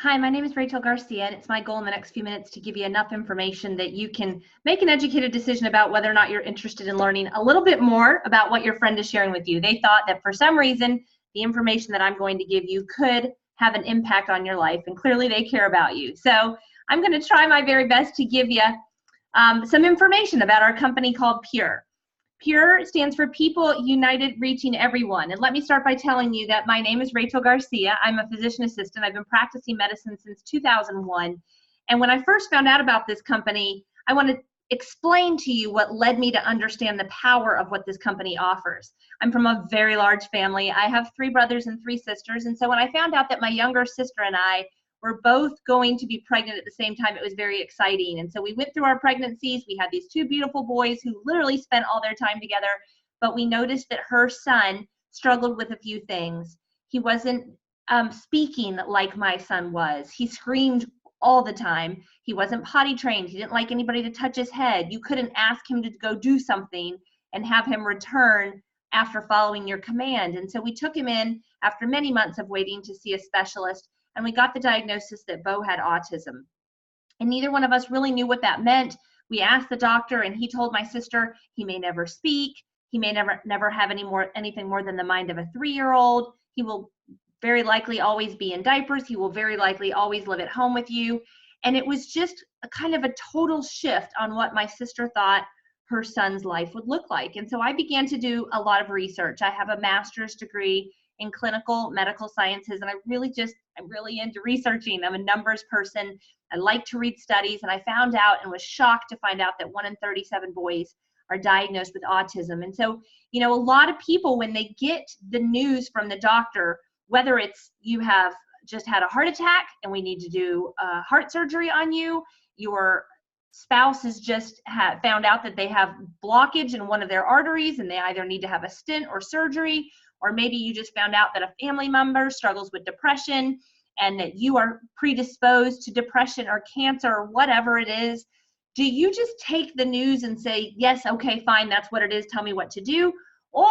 Hi, my name is Rachel Garcia, and it's my goal in the next few minutes to give you enough information that you can make an educated decision about whether or not you're interested in learning a little bit more about what your friend is sharing with you. They thought that for some reason, the information that I'm going to give you could have an impact on your life, and clearly they care about you. So I'm going to try my very best to give you some information about our company called Pure. Pure stands for People United Reaching Everyone. And let me start by telling you that my name is Rachel Garcia. I'm a physician assistant. I've been practicing medicine since 2001. And when I first found out about this company, I want to explain to you what led me to understand the power of what this company offers. I'm from a very large family. I have 3 brothers and 3 sisters. And so when I found out that my younger sister and I were both going to be pregnant at the same time, it was very exciting. And so we went through our pregnancies. We had these 2 beautiful boys who literally spent all their time together, but we noticed that her son struggled with a few things. He wasn't speaking like my son was. He screamed all the time. He wasn't potty trained. He didn't like anybody to touch his head. You couldn't ask him to go do something and have him return after following your command. And so we took him in after many months of waiting to see a specialist, and we got the diagnosis that Bo had autism. And neither one of us really knew what that meant. We asked the doctor, and he told my sister he may never speak. He may never have anything more than the mind of a 3-year-old. He will very likely always be in diapers. He will very likely always live at home with you. And it was just a kind of a total shift on what my sister thought her son's life would look like. And so I began to do a lot of research. I have a master's degree in clinical medical sciences, and I'm really into researching. I'm a numbers person. I like to read studies, and I found out and was shocked to find out that 1 in 37 boys are diagnosed with autism. And so, a lot of people, when they get the news from the doctor, whether it's you have just had a heart attack and we need to do heart surgery on you, your spouse has just found out that they have blockage in one of their arteries and they either need to have a stent or surgery, or maybe you just found out that a family member struggles with depression and that you are predisposed to depression or cancer or whatever it is. Do you just take the news and say, yes, okay, fine, that's what it is, tell me what to do? Or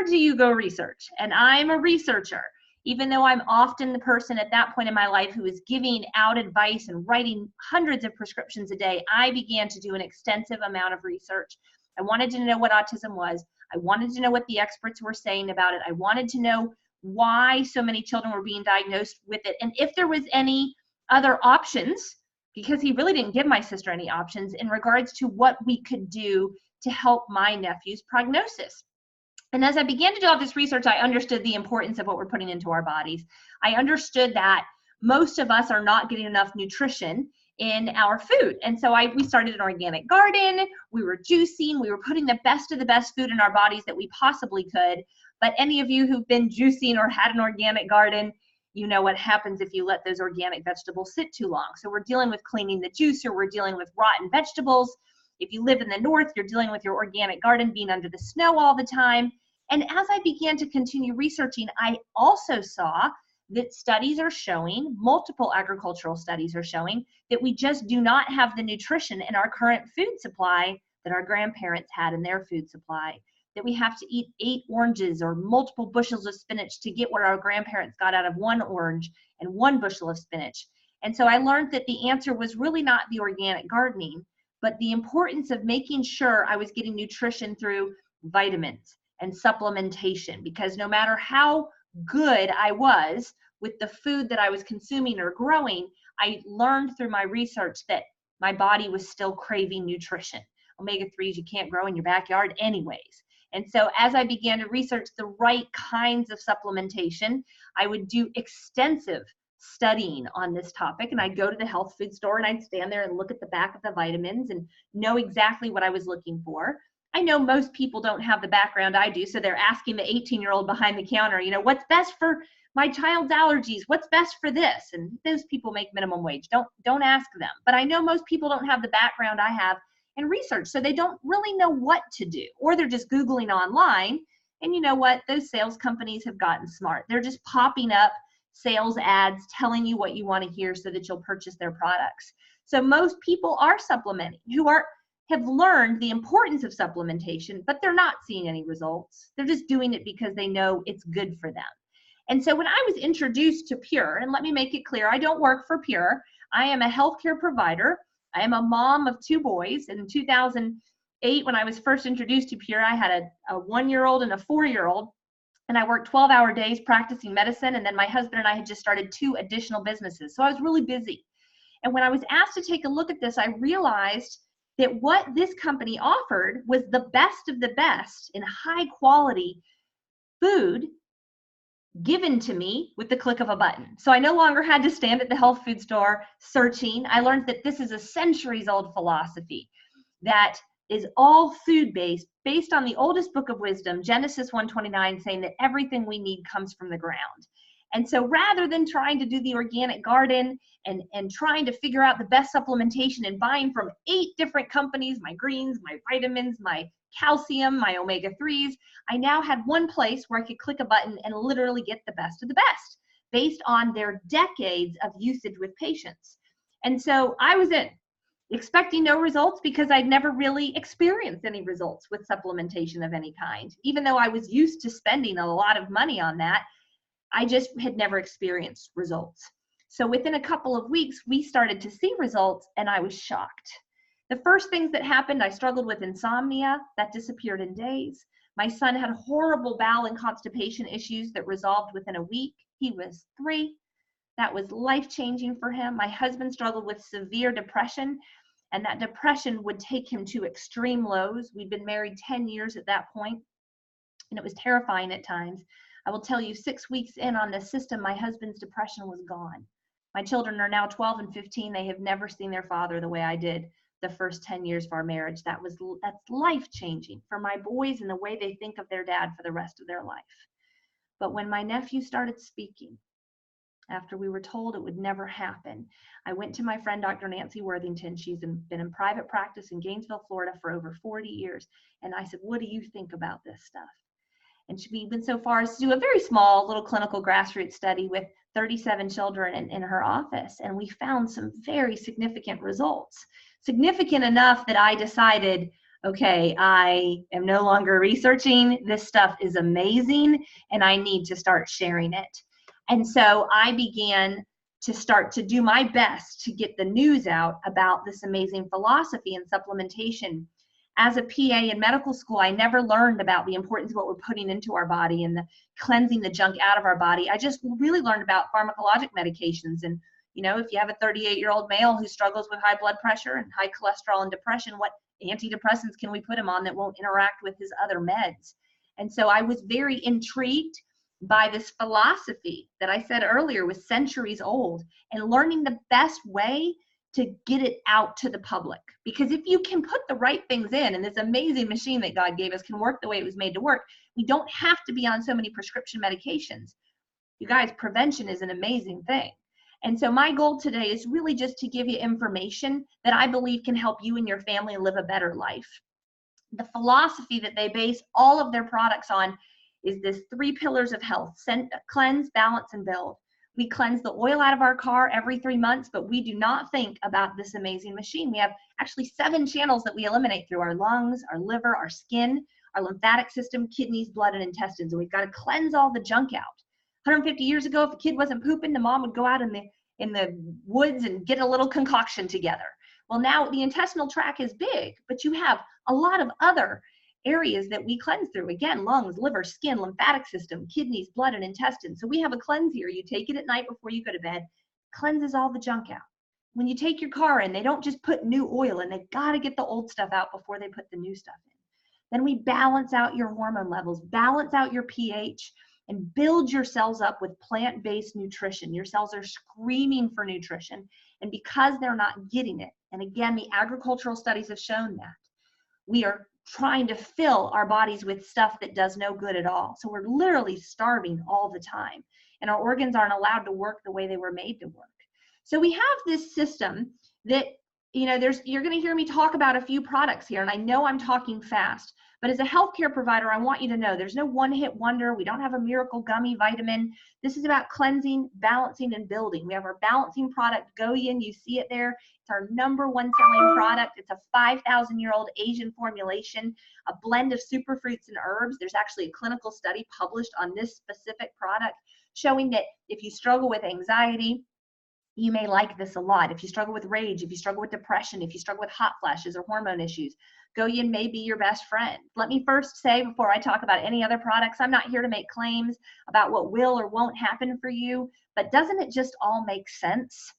do you go research? And I'm a researcher. Even though I'm often the person at that point in my life who is giving out advice and writing hundreds of prescriptions a day, I began to do an extensive amount of research. I wanted to know what autism was. I wanted to know what the experts were saying about it. I wanted to know why so many children were being diagnosed with it, and if there was any other options, because he really didn't give my sister any options in regards to what we could do to help my nephew's prognosis. And as I began to do all this research, I understood the importance of what we're putting into our bodies. I understood that most of us are not getting enough nutrition in our food. And so we started an organic garden, we were juicing, we were putting the best of the best food in our bodies that we possibly could. But any of you who've been juicing or had an organic garden, you know what happens if you let those organic vegetables sit too long. So we're dealing with cleaning the juicer, we're dealing with rotten vegetables. If you live in the north, you're dealing with your organic garden being under the snow all the time. And as I began to continue researching, I also saw that studies are showing, multiple agricultural studies are showing, that we just do not have the nutrition in our current food supply that our grandparents had in their food supply, that we have to eat 8 oranges or multiple bushels of spinach to get what our grandparents got out of 1 orange and 1 bushel of spinach. And so I learned that the answer was really not the organic gardening, but the importance of making sure I was getting nutrition through vitamins and supplementation, because no matter how good I was with the food that I was consuming or growing, I learned through my research that my body was still craving nutrition. Omega-3s you can't grow in your backyard anyways. And so as I began to research the right kinds of supplementation, I would do extensive studying on this topic, and I'd go to the health food store and I'd stand there and look at the back of the vitamins and know exactly what I was looking for. I know most people don't have the background I do, so they're asking the 18-year-old behind the counter, what's best for my child's allergies? What's best for this? And those people make minimum wage. Don't ask them. But I know most people don't have the background I have in research, so they don't really know what to do, or they're just Googling online. And you know what? Those sales companies have gotten smart. They're just popping up sales ads telling you what you want to hear so that you'll purchase their products. So most people are supplementing who have learned the importance of supplementation, but they're not seeing any results. They're just doing it because they know it's good for them. And so when I was introduced to Pure, and let me make it clear, I don't work for Pure. I am a healthcare provider. I am a mom of 2 boys. In 2008, when I was first introduced to Pure, I had a 1-year-old and a 4-year-old. And I worked 12-hour days practicing medicine. And then my husband and I had just started 2 additional businesses. So I was really busy. And when I was asked to take a look at this, I realized that what this company offered was the best of the best in high quality food given to me with the click of a button. So I no longer had to stand at the health food store searching. I learned that this is a centuries-old philosophy that is all food-based, based on the oldest book of wisdom, Genesis 1:29, saying that everything we need comes from the ground. And so rather than trying to do the organic garden and trying to figure out the best supplementation and buying from 8 different companies, my greens, my vitamins, my calcium, my omega-3s, I now had one place where I could click a button and literally get the best of the best based on their decades of usage with patients. And so I was expecting no results because I'd never really experienced any results with supplementation of any kind. Even though I was used to spending a lot of money on that, I just had never experienced results. So within a couple of weeks, we started to see results and I was shocked. The first things that happened, I struggled with insomnia. That disappeared in days. My son had horrible bowel and constipation issues that resolved within a week. He was 3. That was life-changing for him. My husband struggled with severe depression, and that depression would take him to extreme lows. We'd been married 10 years at that point, and it was terrifying at times. I will tell you, 6 weeks in on this system, my husband's depression was gone. My children are now 12 and 15. They have never seen their father the way I did the first 10 years of our marriage. That's life-changing for my boys and the way they think of their dad for the rest of their life. But when my nephew started speaking, after we were told it would never happen, I went to my friend, Dr. Nancy Worthington. She's been in private practice in Gainesville, Florida for over 40 years. And I said, what do you think about this stuff? And she went so far as to do a very small little clinical grassroots study with 37 children in her office. And we found some very significant results. Significant enough that I decided, okay, I am no longer researching. This stuff is amazing and I need to start sharing it. And so I began to start to do my best to get the news out about this amazing philosophy and supplementation. As a PA in medical school, I never learned about the importance of what we're putting into our body and the cleansing the junk out of our body. I just really learned about pharmacologic medications. And, you know, if you have a 38-year-old male who struggles with high blood pressure and high cholesterol and depression, what antidepressants can we put him on that won't interact with his other meds? And so I was very intrigued by this philosophy that I said earlier was centuries old, and learning the best way to get it out to the public. Because if you can put the right things in, and this amazing machine that God gave us can work the way it was made to work, we don't have to be on so many prescription medications. You guys, prevention is an amazing thing. And so my goal today is really just to give you information that I believe can help you and your family live a better life. The philosophy that they base all of their products on is this 3 pillars of health: cleanse, balance, and build. We cleanse the oil out of our car every 3 months, but we do not think about this amazing machine. We have actually 7 channels that we eliminate through our lungs, our liver, our skin, our lymphatic system, kidneys, blood, and intestines. And we've got to cleanse all the junk out. 150 years ago, if a kid wasn't pooping, the mom would go out in the woods and get a little concoction together. Well, now the intestinal tract is big, but you have a lot of other areas that we cleanse through. Again, lungs, liver, skin, lymphatic system, kidneys, blood, and intestines. So we have a cleanse here. You take it at night before you go to bed, cleanses all the junk out. When you take your car in, they don't just put new oil in. They've got to get the old stuff out before they put the new stuff in. Then we balance out your hormone levels, balance out your pH, and build your cells up with plant-based nutrition. Your cells are screaming for nutrition, and because they're not getting it, and again, the agricultural studies have shown that, we are trying to fill our bodies with stuff that does no good at all. So we're literally starving all the time, and our organs aren't allowed to work the way they were made to work. So we have this system that, you know, you're going to hear me talk about a few products here, and I know I'm talking fast, but as a healthcare provider, I want you to know there's no one-hit wonder. We don't have a miracle gummy vitamin. This is about cleansing, balancing, and building. We have our balancing product, Goyin. You see it there. It's our #1 selling product. It's a 5,000-year-old Asian formulation, a blend of superfruits and herbs. There's actually a clinical study published on this specific product. showing that if you struggle with anxiety, you may like this a lot. If you struggle with rage, if you struggle with depression, if you struggle with hot flashes or hormone issues, Goyen may be your best friend. Let me first say, before I talk about any other products, I'm not here to make claims about what will or won't happen for you, but doesn't it just all make sense?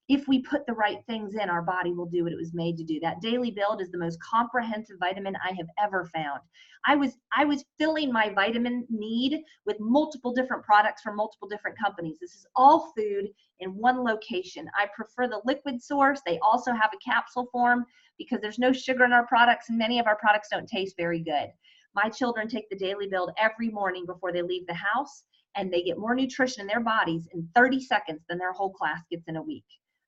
If we put the right things in, our body will do what it was made to do. That daily build is the most comprehensive vitamin I have ever found. I was filling my vitamin need with multiple different products from multiple different companies. This is all food in one location. I prefer the liquid source. They also have a capsule form because there's no sugar in our products, and many of our products don't taste very good. My children take the daily build every morning before they leave the house, and they get more nutrition in their bodies in 30 seconds than their whole class gets in a week.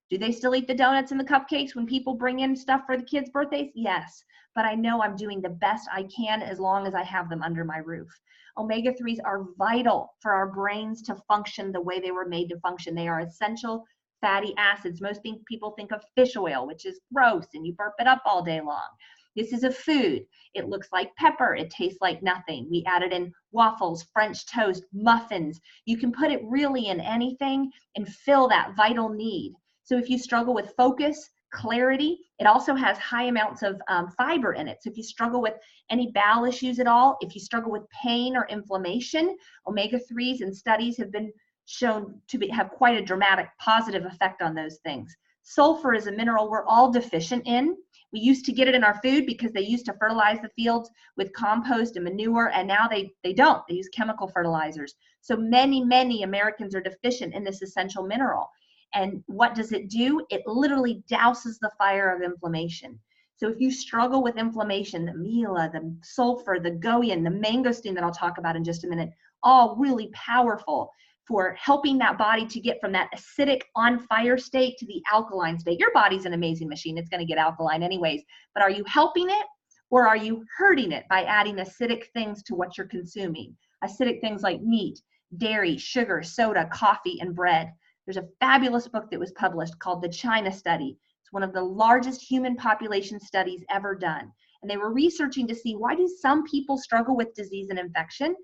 Do they still eat the donuts and the cupcakes when people bring in stuff for the kids' birthdays? Yes, but I know I'm doing the best I can as long as I have them under my roof. Omega-3s are vital for our brains to function the way they were made to function. They are essential fatty acids. Most people think of fish oil, which is gross, and you burp it up all day long. This is a food. It looks like pepper. It tastes like nothing. We added in waffles, French toast, muffins. You can put it really in anything and fill that vital need. So if you struggle with focus, clarity, it also has high amounts of fiber in it. So if you struggle with any bowel issues at all, if you struggle with pain or inflammation, omega-3s in studies have been shown to have quite a dramatic positive effect on those things. Sulfur is a mineral we're all deficient in. We used to get it in our food because they used to fertilize the fields with compost and manure, and now they don't. They use chemical fertilizers. So many Americans are deficient in this essential mineral. And what does it do? It literally douses the fire of inflammation. So if you struggle with inflammation, the Mila, the sulfur, the Goyen, the mangosteen that I'll talk about in just a minute, all really powerful for helping that body to get from that acidic on fire state to the alkaline state. Your body's an amazing machine. It's going to get alkaline anyways. But are you helping it or are you hurting it by adding acidic things to what you're consuming? Acidic things like meat, dairy, sugar, soda, coffee, and bread. There's a fabulous book that was published called The China Study. It's one of the largest human population studies ever done. And they were researching to see, why do some people struggle with disease and infection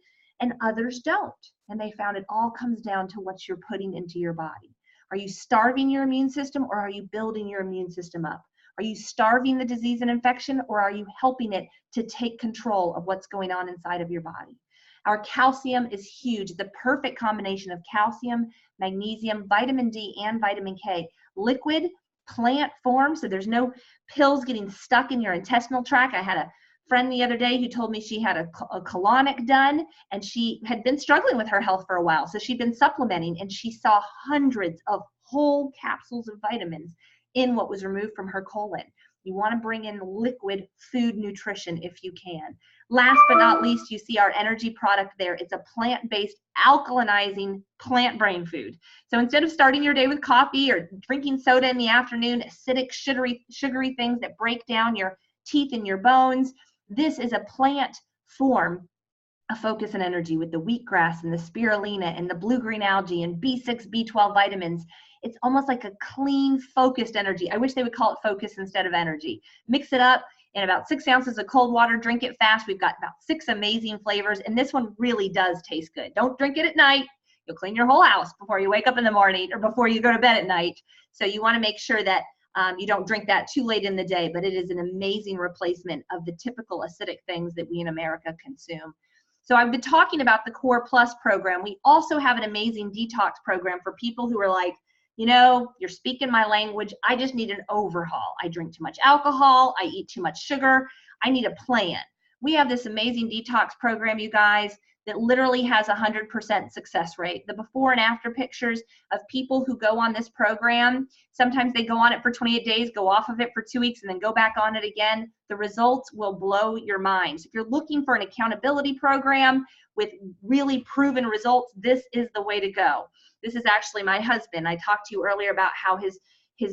and others don't? And they found it all comes down to what you're putting into your body. Are you starving your immune system or are you building your immune system up? Are you starving the disease and infection or are you helping it to take control of what's going on inside of your body? Our calcium is huge, the perfect combination of calcium, magnesium, vitamin D, and vitamin K. Liquid, plant form, so there's no pills getting stuck in your intestinal tract. I had a friend the other day who told me she had a colonic done, and she had been struggling with her health for a while. So she'd been supplementing, and she saw hundreds of whole capsules of vitamins in what was removed from her colon. You want to bring in liquid food nutrition if you can. Last but not least, you see our energy product there. It's a plant-based alkalinizing plant brain food. So instead of starting your day with coffee or drinking soda in the afternoon, acidic, sugary things that break down your teeth and your bones, this is a plant form of focus and energy with the wheatgrass and the spirulina and the blue-green algae and B6, B12 vitamins. It's almost like a clean, focused energy. I wish they would call it focus instead of energy. Mix it up in about 6 ounces of cold water, drink it fast. We've got about 6 amazing flavors, and this one really does taste good. Don't drink it at night. You'll clean your whole house before you wake up in the morning or before you go to bed at night. So you want to make sure that you don't drink that too late in the day, but it is an amazing replacement of the typical acidic things that we in America consume. So I've been talking about the Core Plus program. We also have an amazing detox program for people who are like, you know, you're speaking my language. I just need an overhaul. I drink too much alcohol. I eat too much sugar. I need a plan. We have this amazing detox program, you guys, that literally has 100% success rate. The before and after pictures of people who go on this program, sometimes they go on it for 28 days, go off of it for 2 weeks, and then go back on it again. The results will blow your mind. So if you're looking for an accountability program with really proven results, this is the way to go. This is actually my husband. I talked to you earlier about how his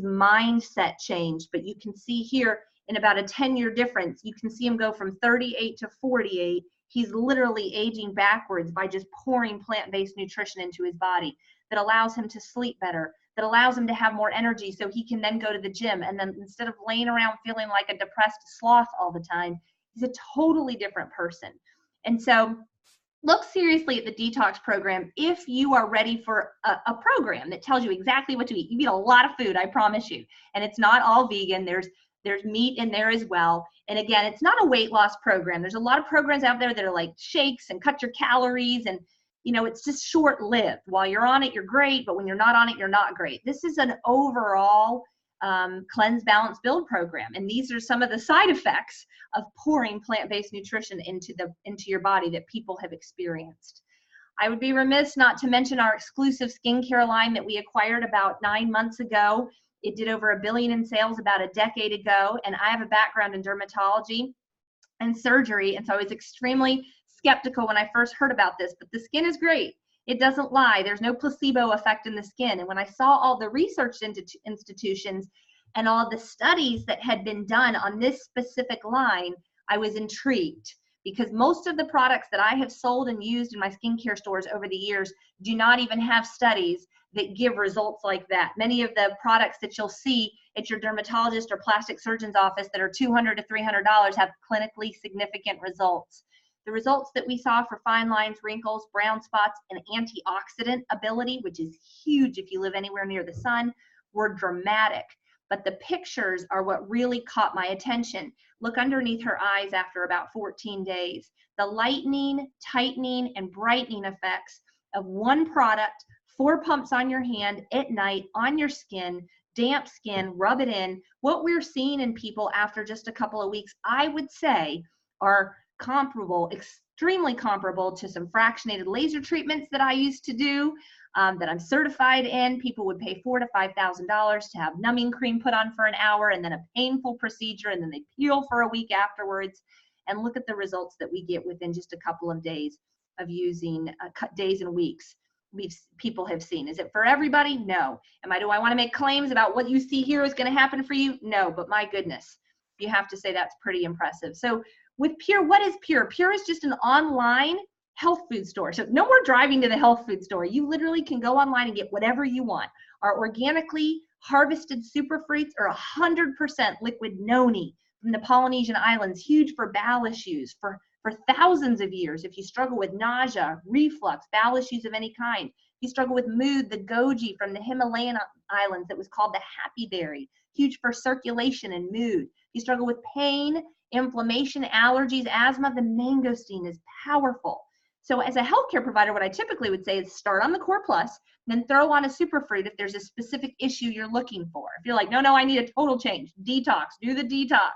mindset changed, but you can see here in about a 10-year difference, you can see him go from 38 to 48. He's literally aging backwards by just pouring plant-based nutrition into his body that allows him to sleep better, that allows him to have more energy so he can then go to the gym. And then instead of laying around feeling like a depressed sloth all the time, he's a totally different person. And so look seriously at the detox program if you are ready for a program that tells you exactly what to eat. You eat a lot of food, I promise you. And it's not all vegan. There's meat in there as well. And again, it's not a weight loss program. There's a lot of programs out there that are like shakes and cut your calories, and it's just short-lived. While you're on it, you're great, but when you're not on it, you're not great. This is an overall cleanse, balance, build program. And these are some of the side effects of pouring plant-based nutrition into your body that people have experienced. I would be remiss not to mention our exclusive skincare line that we acquired about 9 months ago. It did over $1 billion in sales about a decade ago, and I have a background in dermatology and surgery, and so I was extremely skeptical when I first heard about this, but the skin is great. It doesn't lie. There's no placebo effect in the skin. And when I saw all the research institutions and all the studies that had been done on this specific line, I was intrigued, because most of the products that I have sold and used in my skincare stores over the years do not even have studies that give results like that. Many of the products that you'll see at your dermatologist or plastic surgeon's office that are $200 to $300 have clinically significant results. The results that we saw for fine lines, wrinkles, brown spots, and antioxidant ability, which is huge if you live anywhere near the sun, were dramatic. But the pictures are what really caught my attention. Look underneath her eyes after about 14 days. The lightening, tightening, and brightening effects of one product, 4 pumps on your hand at night, on your skin, damp skin, rub it in. What we're seeing in people after just a couple of weeks, I would say, are comparable, extremely comparable to some fractionated laser treatments that I used to do, that I'm certified in. People would pay $4,000 to $5,000 to have numbing cream put on for an hour, and then a painful procedure, and then they peel for a week afterwards. And look at the results that we get within just a couple of days of using, days and weeks. People have seen. Is it for everybody? No. Do I want to make claims about what you see here is going to happen for you? No, but my goodness, you have to say that's pretty impressive. So with Pure, what is Pure? Pure is just an online health food store. So no more driving to the health food store. You literally can go online and get whatever you want. Our organically harvested superfruits are 100% liquid noni from the Polynesian Islands, huge for bowel issues for thousands of years. If you struggle with nausea, reflux, bowel issues of any kind, if you struggle with mood, the goji from the Himalayan islands that was called the happy berry, huge for circulation and mood. If you struggle with pain, inflammation, allergies, asthma, the mangosteen is powerful. So as a healthcare provider, what I typically would say is start on the Core Plus, then throw on a superfruit if there's a specific issue you're looking for. If you're like, no, I need a total change, detox, do the detox.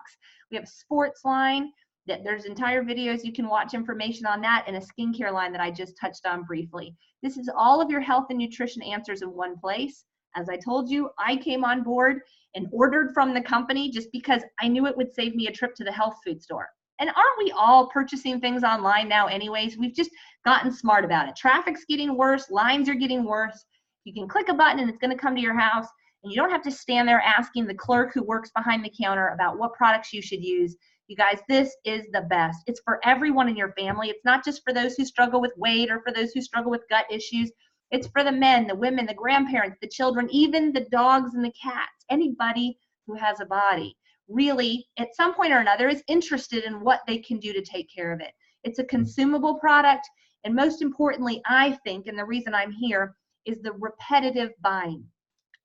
We have a sports line that there's entire videos you can watch information on that, and a skincare line that I just touched on briefly. This is all of your health and nutrition answers in one place. As I told you, I came on board and ordered from the company just because I knew it would save me a trip to the health food store. And aren't we all purchasing things online now anyways? We've just gotten smart about it. Traffic's getting worse, lines are getting worse. You can click a button and it's going to come to your house, and you don't have to stand there asking the clerk who works behind the counter about what products you should use. You guys, this is the best. It's for everyone in your family. It's not just for those who struggle with weight or for those who struggle with gut issues. It's for the men, the women, the grandparents, the children, even the dogs and the cats, anybody who has a body really at some point or another is interested in what they can do to take care of it. It's a consumable product, and most importantly, I think, and the reason I'm here, is the repetitive buying.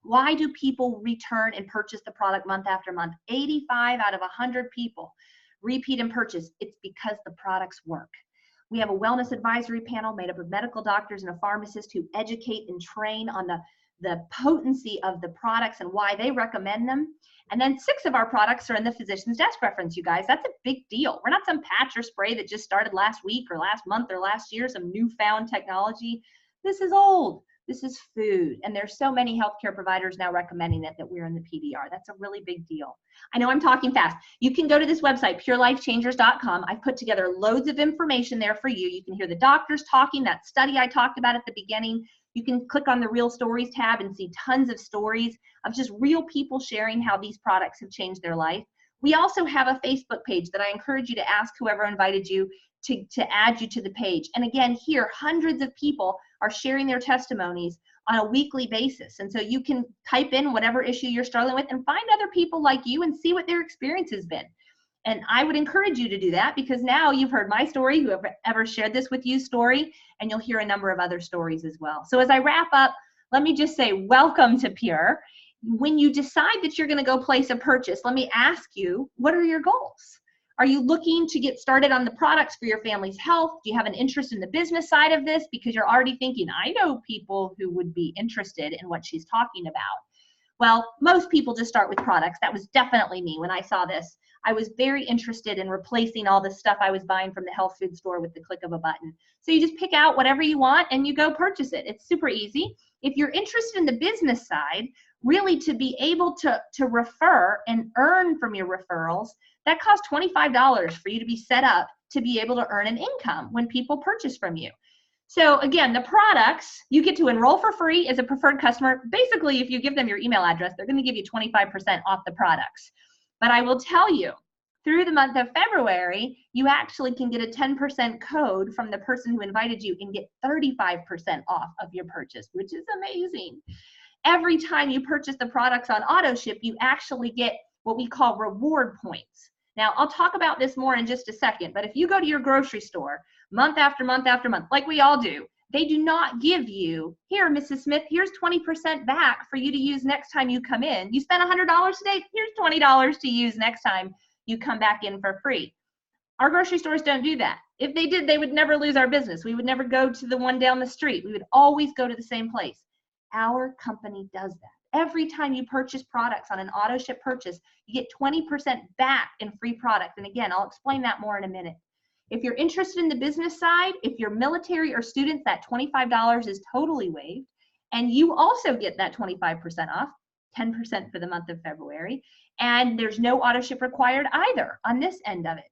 Why do people return and purchase the product month after month? 85 out of 100 people repeat and purchase. It's because the products work. We have a wellness advisory panel made up of medical doctors and a pharmacist who educate and train on the potency of the products and why they recommend them. And then 6 of our products are in the physician's desk reference, you guys. That's a big deal. We're not some patch or spray that just started last week or last month or last year, some newfound technology. This is old. This is food. And there's so many healthcare providers now recommending it that we're in the PDR. That's a really big deal. I know I'm talking fast. You can go to this website, purelifechangers.com. I've put together loads of information there for you. You can hear the doctors talking, that study I talked about at the beginning. You can click on the Real Stories tab and see tons of stories of just real people sharing how these products have changed their life. We also have a Facebook page that I encourage you to ask whoever invited you to add you to the page. And again, here, hundreds of people are sharing their testimonies on a weekly basis. And so you can type in whatever issue you're struggling with and find other people like you and see what their experience has been. And I would encourage you to do that, because now you've heard my story, whoever shared this with you story, and you'll hear a number of other stories as well. So as I wrap up, let me just say, welcome to Pure. When you decide that you're going to go place a purchase, let me ask you, what are your goals? Are you looking to get started on the products for your family's health? Do you have an interest in the business side of this? Because you're already thinking, I know people who would be interested in what she's talking about. Well, most people just start with products. That was definitely me when I saw this. I was very interested in replacing all the stuff I was buying from the health food store with the click of a button. So you just pick out whatever you want and you go purchase it. It's super easy. If you're interested in the business side, really to be able to refer and earn from your referrals, that costs $25 for you to be set up to be able to earn an income when people purchase from you. So again, the products, you get to enroll for free as a preferred customer. Basically, if you give them your email address, they're going to give you 25% off the products. But I will tell you, through the month of February, you actually can get a 10% code from the person who invited you and get 35% off of your purchase, which is amazing. Every time you purchase the products on auto ship, you actually get what we call reward points. Now, I'll talk about this more in just a second, but if you go to your grocery store month after month after month, like we all do, they do not give you, here, Mrs. Smith, here's 20% back for you to use next time you come in. You spent $100 today, here's $20 to use next time you come back in for free. Our grocery stores don't do that. If they did, they would never lose our business. We would never go to the one down the street. We would always go to the same place. Our company does that. Every time you purchase products on an auto ship purchase, you get 20% back in free product. And again, I'll explain that more in a minute. If you're interested in the business side, if you're military or students, that $25 is totally waived. And you also get that 25% off, 10% for the month of February. And there's no auto ship required either on this end of it.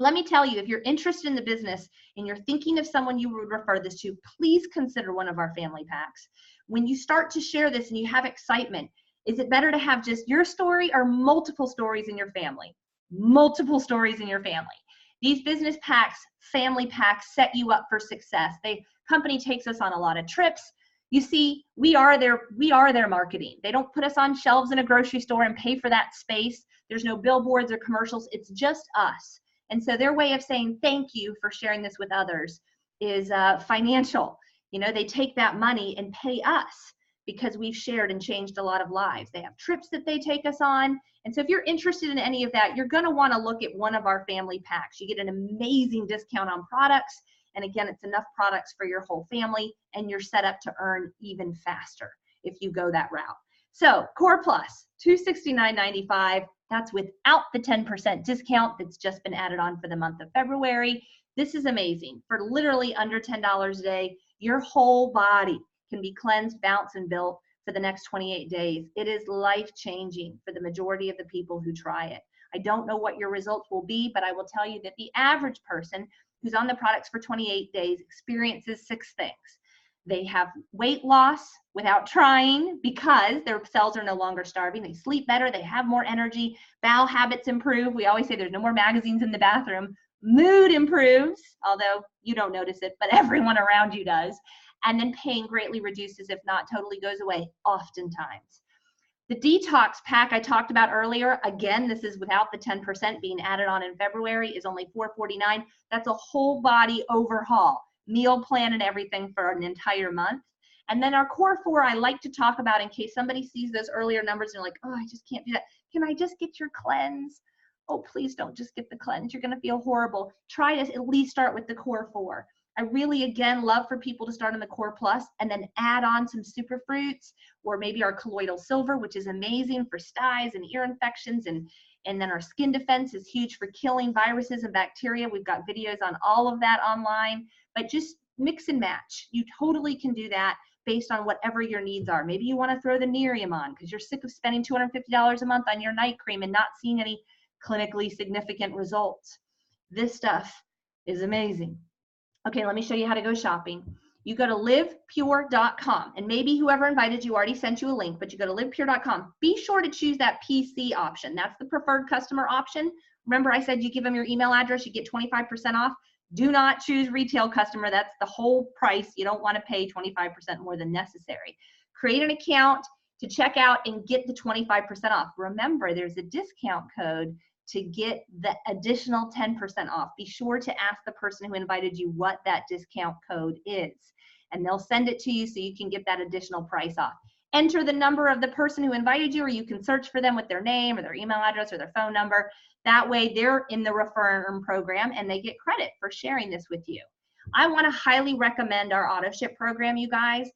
Let me tell you, if you're interested in the business and you're thinking of someone you would refer this to, please consider one of our family packs. When you start to share this and you have excitement, is it better to have just your story or multiple stories in your family? Multiple stories in your family. These business packs, family packs, set you up for success. The company takes us on a lot of trips. You see, we are their marketing. They don't put us on shelves in a grocery store and pay for that space. There's no billboards or commercials. It's just us. And so their way of saying thank you for sharing this with others is financial. You know, they take that money and pay us because we've shared and changed a lot of lives. They have trips that they take us on. And so if you're interested in any of that, you're going to want to look at one of our family packs. You get an amazing discount on products. And again, it's enough products for your whole family, and you're set up to earn even faster if you go that route. So Core Plus, $269.95. That's without the 10% discount that's just been added on for the month of February. This is amazing. For literally under $10 a day, your whole body can be cleansed, bounced, and built for the next 28 days. It is life-changing for the majority of the people who try it. I don't know what your results will be, but I will tell you that the average person who's on the products for 28 days experiences 6 things. They have weight loss without trying because their cells are no longer starving. They sleep better. They have more energy. Bowel habits improve. We always say there's no more magazines in the bathroom. Mood improves, although you don't notice it, but everyone around you does. And then pain greatly reduces, if not totally goes away, oftentimes. The Detox pack I talked about earlier, again, this is without the 10% being added on in February, is only $4.49. That's a whole body overhaul, meal plan and everything for an entire month. And then our Core 4, I like to talk about in case somebody sees those earlier numbers and they're like, oh, I just can't do that. Can I just get your cleanse? Oh, please don't just get the cleanse. You're going to feel horrible. Try to at least start with the Core 4. I really, again, love for people to start on the Core Plus and then add on some superfruits or maybe our colloidal silver, which is amazing for styes and ear infections. And then our skin defense is huge for killing viruses and bacteria. We've got videos on all of that online, but just mix and match. You totally can do that based on whatever your needs are. Maybe you want to throw the Nerium on because you're sick of spending $250 a month on your night cream and not seeing any clinically significant results. This stuff is amazing. Okay, let me show you how to go shopping. You go to livepure.com, and maybe whoever invited you already sent you a link, but you go to livepure.com. Be sure to choose that PC option. That's the preferred customer option. Remember I said you give them your email address, you get 25% off. Do not choose retail customer. That's the whole price. You don't want to pay 25% more than necessary. Create an account to check out and get the 25% off. Remember, there's a discount code to get the additional 10% off. Be sure to ask the person who invited you what that discount code is, and they'll send it to you so you can get that additional price off. Enter the number of the person who invited you, or you can search for them with their name or their email address or their phone number. That way they're in the Refer and Earn program and they get credit for sharing this with you. I want to highly recommend our auto ship program, you guys.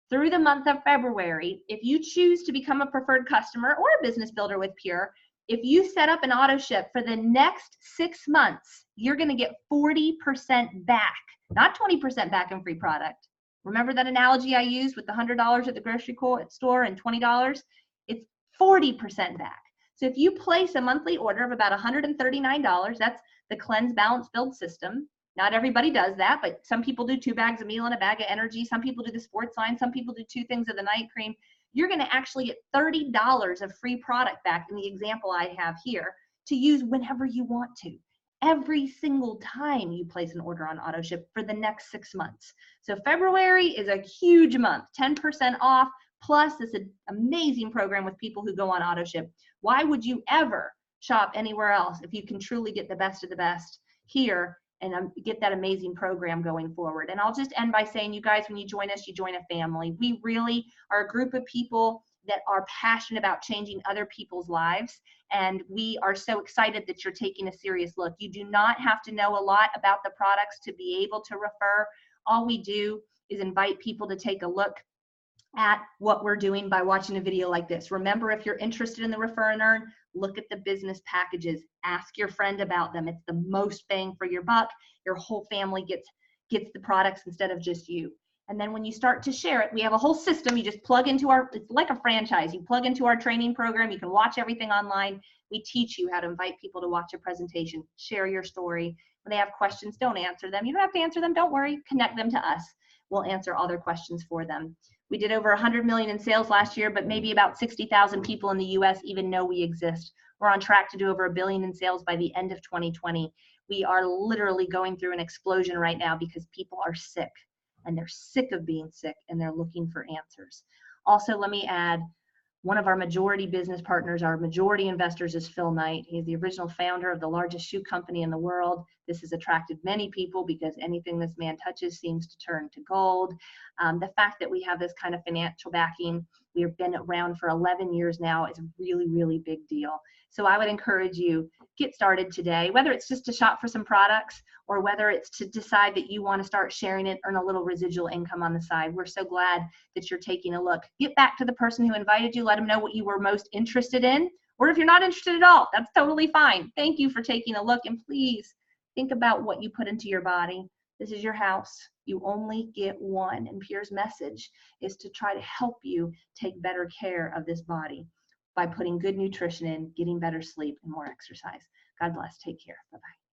Through the month of February, if you choose to become a preferred customer or a business builder with Pure, if you set up an auto ship for the next 6 months, you're going to get 40% back, not 20% back in free product. Remember that analogy I used with the $100 at the grocery store and $20? It's 40% back. So if you place a monthly order of about $139, that's the Cleanse, Balance, Build system. Not everybody does that, but some people do 2 bags of meal and a bag of energy. Some people do the sports line. Some people do 2 things of the night cream. You're going to actually get $30 of free product back in the example I have here to use whenever you want to, every single time you place an order on auto ship for the next 6 months. So February is a huge month, 10% off, plus this amazing program with people who go on auto ship. Why would you ever shop anywhere else if you can truly get the best of the best here and get that amazing program going forward? And I'll just end by saying, you guys, when you join us, you join a family. We really are a group of people that are passionate about changing other people's lives. And we are so excited that you're taking a serious look. You do not have to know a lot about the products to be able to refer. All we do is invite people to take a look at what we're doing by watching a video like this. Remember, if you're interested in the Refer and Earn, look at the business packages. Ask your friend about them. It's the most bang for your buck. Your whole family gets the products instead of just you. And then when you start to share it, we have a whole system. You just plug into it's like a franchise. You plug into our training program. You can watch everything online. We teach you how to invite people to watch a presentation, share your story. When they have questions, don't answer them. You don't have to answer them. Don't worry. Connect them to us. We'll answer all their questions for them. We did over 100 million in sales last year, but maybe about 60,000 people in the US even know we exist. We're on track to do over $1 billion in sales by the end of 2020. We are literally going through an explosion right now because people are sick, and they're sick of being sick, and they're looking for answers. Also, let me add, one of our majority business partners, our majority investors, is Phil Knight. He's the original founder of the largest shoe company in the world. This has attracted many people because anything this man touches seems to turn to gold. The fact that we have this kind of financial backing, we've been around for 11 years now, is a really, really big deal. So I would encourage you, get started today, whether it's just to shop for some products or whether it's to decide that you want to start sharing it, earn a little residual income on the side. We're so glad that you're taking a look. Get back to the person who invited you, let them know what you were most interested in, or if you're not interested at all, that's totally fine. Thank you for taking a look, and please think about what you put into your body. This is your house. You only get one, and Pure's message is to try to help you take better care of this body by putting good nutrition in, getting better sleep, and more exercise. God bless. Take care. Bye-bye.